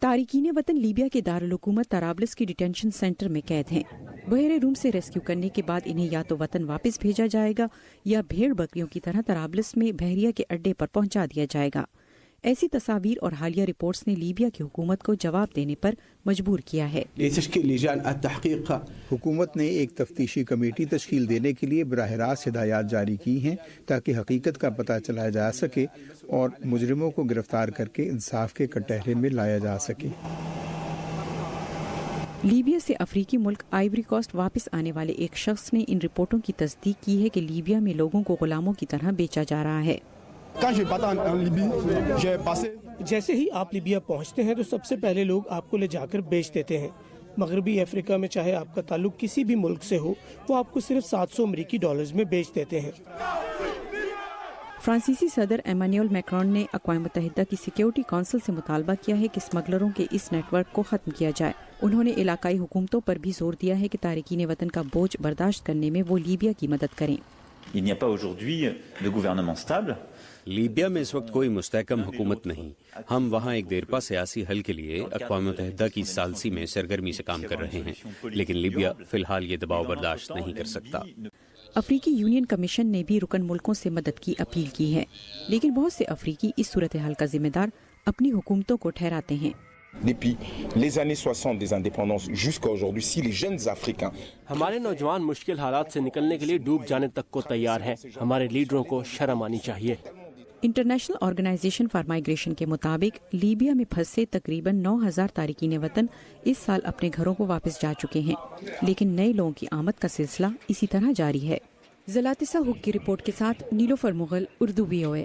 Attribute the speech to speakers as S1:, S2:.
S1: تارکین وطن لیبیا کے دارالحکومت طرابلس کی ڈیٹینشن سینٹر میں قید ہیں۔ بحیرہ روم سے ریسکیو کرنے کے بعد انہیں یا تو وطن واپس بھیجا جائے گا یا بھیڑ بکریوں کی طرح طرابلس میں بحریہ کے اڈے پر پہنچا دیا جائے گا۔ ایسی تصاویر اور حالیہ رپورٹس نے لیبیا کی حکومت کو جواب دینے پر مجبور کیا ہے۔
S2: حکومت نے ایک تفتیشی کمیٹی تشکیل دینے کے لیے براہ راست ہدایات جاری کی ہیں تاکہ حقیقت کا پتہ چلایا جا سکے اور مجرموں کو گرفتار کر کے انصاف کے کٹہرے میں لایا جا سکے۔
S1: لیبیا سے افریقی ملک آئیوری کوسٹ واپس آنے والے ایک شخص نے ان رپورٹوں کی تصدیق کی ہے کہ لیبیا میں لوگوں کو غلاموں کی طرح بیچا جا رہا ہے۔
S3: جیسے ہی آپ لیبیا پہنچتے ہیں تو سب سے پہلے لوگ آپ کو لے جا کر بیچ دیتے ہیں۔ مغربی افریقہ میں چاہے آپ کا تعلق کسی بھی ملک سے ہو، وہ آپ کو صرف 700 امریکی ڈالرز میں بیچ دیتے ہیں۔
S1: فرانسیسی صدر ایمانوئل میکرون نے اقوام متحدہ کی سیکیورٹی کونسل سے مطالبہ کیا ہے کہ اسمگلروں کے اس نیٹ ورک کو ختم کیا جائے۔ انہوں نے علاقائی حکومتوں پر بھی زور دیا ہے کہ تارکین وطن کا بوجھ برداشت کرنے میں وہ لیبیا کی مدد کریں۔
S4: Il n'y a pas aujourd'hui de gouvernement stable.
S5: Libya میں اس وقت کوئی مستحکم حکومت نہیں۔ ہم وہاں ایک دیرپا سیاسی حل کے لیے اقوام متحدہ کی ثالثی میں سرگرمی سے کام کر رہے ہیں، لیکن لیبیا فی الحال یہ دباؤ برداشت نہیں کر سکتا۔
S1: افریقی یونین کمیشن نے بھی رکن ملکوں سے مدد کی اپیل کی ہے، لیکن بہت سے افریقی اس صورتحال کا ذمہ دار اپنی حکومتوں کو ٹھہراتے ہیں۔
S6: Depuis les années 60 des indépendances jusqu'à aujourd'hui, si les jeunes Africains
S3: ہمارے نوجوان مشکل حالات سے نکلنے کے لیے ڈوب جانے تک کو تیار ہیں، ہمارے لیڈروں کو شرم آنی چاہیے۔
S1: انٹرنیشنل آرگنائزیشن فار مائیگریشن کے مطابق لیبیا میں پھنسے تقریباً 9000 تارکین وطن اس سال اپنے گھروں کو واپس جا چکے ہیں، لیکن نئے لوگوں کی آمد کا سلسلہ اسی طرح جاری ہے۔ زلاتسا حق کی رپورٹ کے ساتھ نیلوفر مغل، اردو VOA۔